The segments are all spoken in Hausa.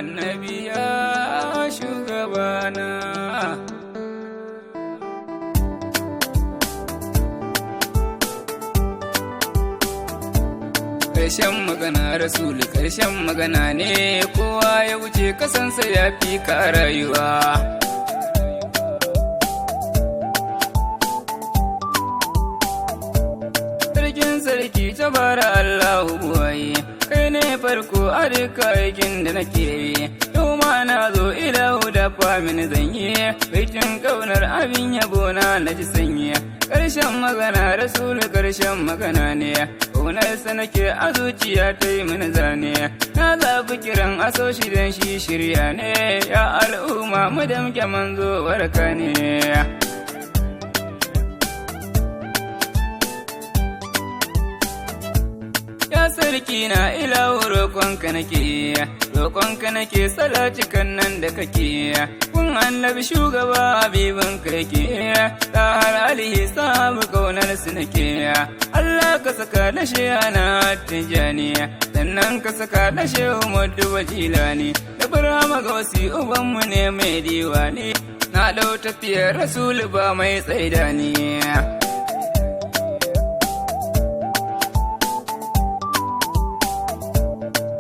annabi ya shugabana. Ƙarshen magana rasulu ƙarshen magana ne, kowa ya wuce kasansa ya fi ka rayuwa. Sarkin sarki tabara Allahu buwaye, kai ne farko a duka aikin da nake yi. Yau ma na zo ilahu da famin zanye, baitin ƙaunar abin yabo na ji sanye. Ƙarshen magana rasulu ƙarshen magana ne, ƙaunarsa nake a zuciya ta yi mini zane. Na zaɓi kiran aso shi don shi shirya ne, ya al'umma mu damke manzo barka ne. Ya sarki na ilahu roƙonka nake salatikan nan da kake. Kun annabi shugaba habibin kake, ta har alihi sabu kaunar su nake. Allah ka saka da shi ana tijani, sannan ka saka da shi umadu wajilani. Da burama ga wasi ubanmu ne mai diwani, na ɗau tafiyar rasulu ba mai tsaidani.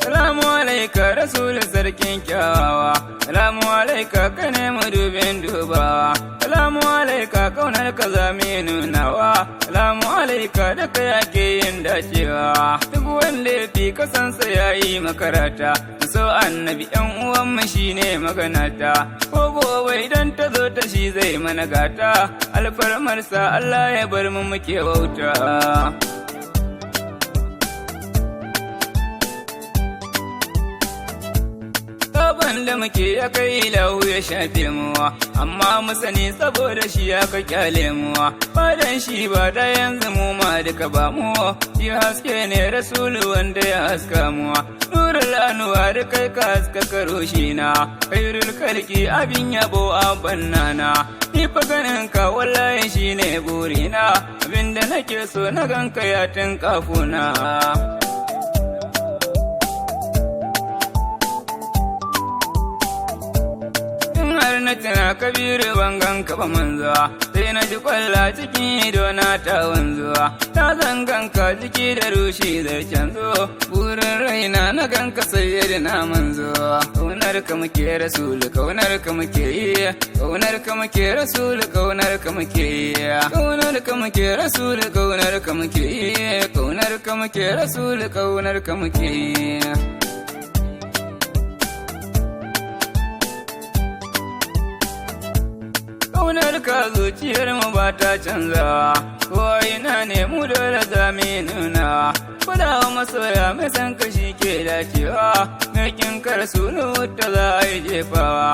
Salamu alaika rasul sarkin kyawawa, salamu alaika ka ne madubin dubawa, salamu alaika kaunar ka zame nunawa, salamu alaika da ka yake yin dacewa. Duk wanda ya fi kasansa ya yi makarata, so annabi yan uwanmu shi ne maganata. Ko gobe idan ta zo ta shi zai mana gata, alfarmarsa Allah ya bar mu muke wauta. Da muke ya kai lahu ya shafe muwa, amma mu sani saboda shi ya ka kyale muwa. Ba dan shi ba da yanzu mu ma duka ba muwa, shi haske ne rasulu wanda ya haska muwa. Nurul anwar kai ka haska karoshi na, khairul khalqi abin yabo a bannana. Ni fa ganin ka wallahi shine burina, abinda nake so na ganka ya tun kafuna. Na tana kabiru bangan ka ba manzuwa, sai na ji kwalla cikin ido na ta wanzuwa. Ta zangan ka jiki da rushi zai canzo, burin raina na ganka sai na manzuwa. Kaunar ka muke rasulu kaunar ka muke yi, kaunar ka muke rasulu kaunar ka muke yi, kaunar ka muke rasulu kaunar ka muke yi, kaunar ka muke rasulu kaunar ka muke yi. Kaunar ka zuciyar mu ba ta canzawa, ko ina ne mu dole za mu nuna. Kudawa masoya mai san ka shi ke dacewa, mai kin karsu ta za a yi jefawa.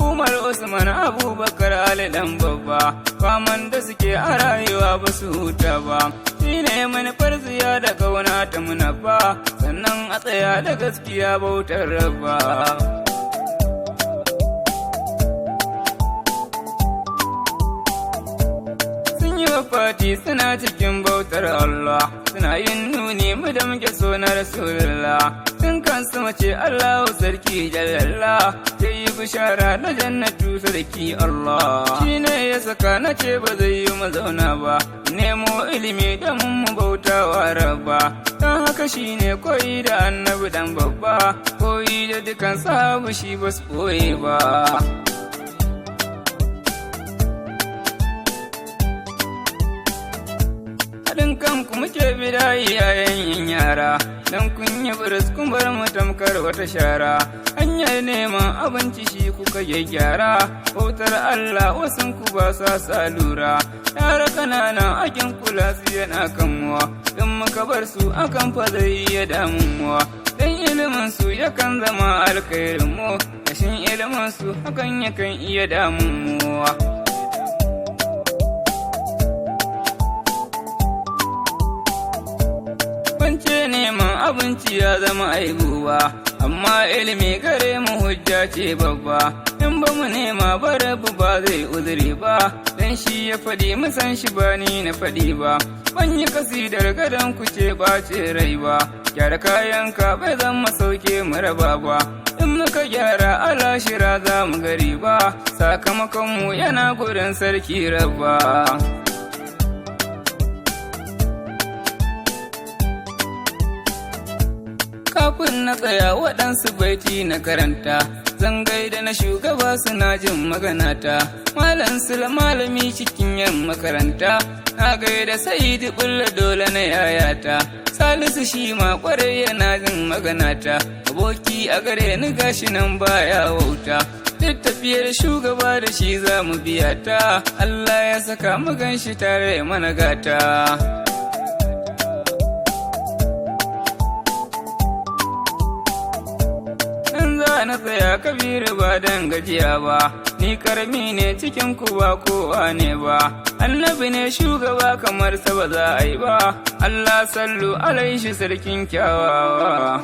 Umar Usman Abubakar Ali dan babba, faman da suke a rayuwa ba su huta ba. Shi ne manufar ziya da kauna ta munafa, sannan a tsaya da gaskiya bautar rabba. Fati suna cikin bautar Allah, suna yin nuni mu da muke so na Rasulullah. Sun kansu mace Allahu sarki jalalla, ya yi bishara na jannatu sarki Allah. Shi ne ya saka na ce ba zai yi mazauna ba, nemo ilimi da mun mu bauta wa rabba. Don haka shi ne koyi da annabi dan babba, koyi da dukan sahabu shi ba su koyi ba. Haɗin kanku muke bidayi yayin yin yara, don kun yi biris kun bar mu tamkar wata shara. Hanyar neman abinci shi kuka gyara, bautar Allah wasun ku ba sa lura. Yara kananan akin kula su yana kamuwa, in muka bar su akan fa zai iya damuwa. Dan ilimin su yakan zama alkhairin mu, rashin ilimin su hakan yakan iya damuwa. Bance neman abinci ya zama aibuwa, amma ilimi gare mu hujja ce babba. In ba mu nema ba rabu ba zai uzuri ba, dan shi ya faɗi mu san shi ba ni na faɗi ba. Ban yi kasidar gadon ku ce ɓace rai ba, gyara kayanka bai zama sauke mu raba ba. In muka muka gyara alashira za mu gari ba, sakamakonmu yana gurin sarki rabba. Kafin na tsaya waɗansu baiti na karanta, zan gaida na shugaba suna jin maganata. Malam Sula malami cikin yan makaranta, na gaida Sa'idu Bulla dole na yayata. Salisu shi ma kwarai yana jin maganata, aboki a gare ni gashi nan baya wauta. Duk tafiyar shugaba da shi za mu biya ta, Allah ya saka mu ganshi tare mana gata. Na tsaya Kabiru ba dan gajiya ba, ni karami ne cikin ku ba kowa ne ba, annabi ne shugaba kamar sa ba za a yi ba, Allah sallu alaihi sarkin kyawawa.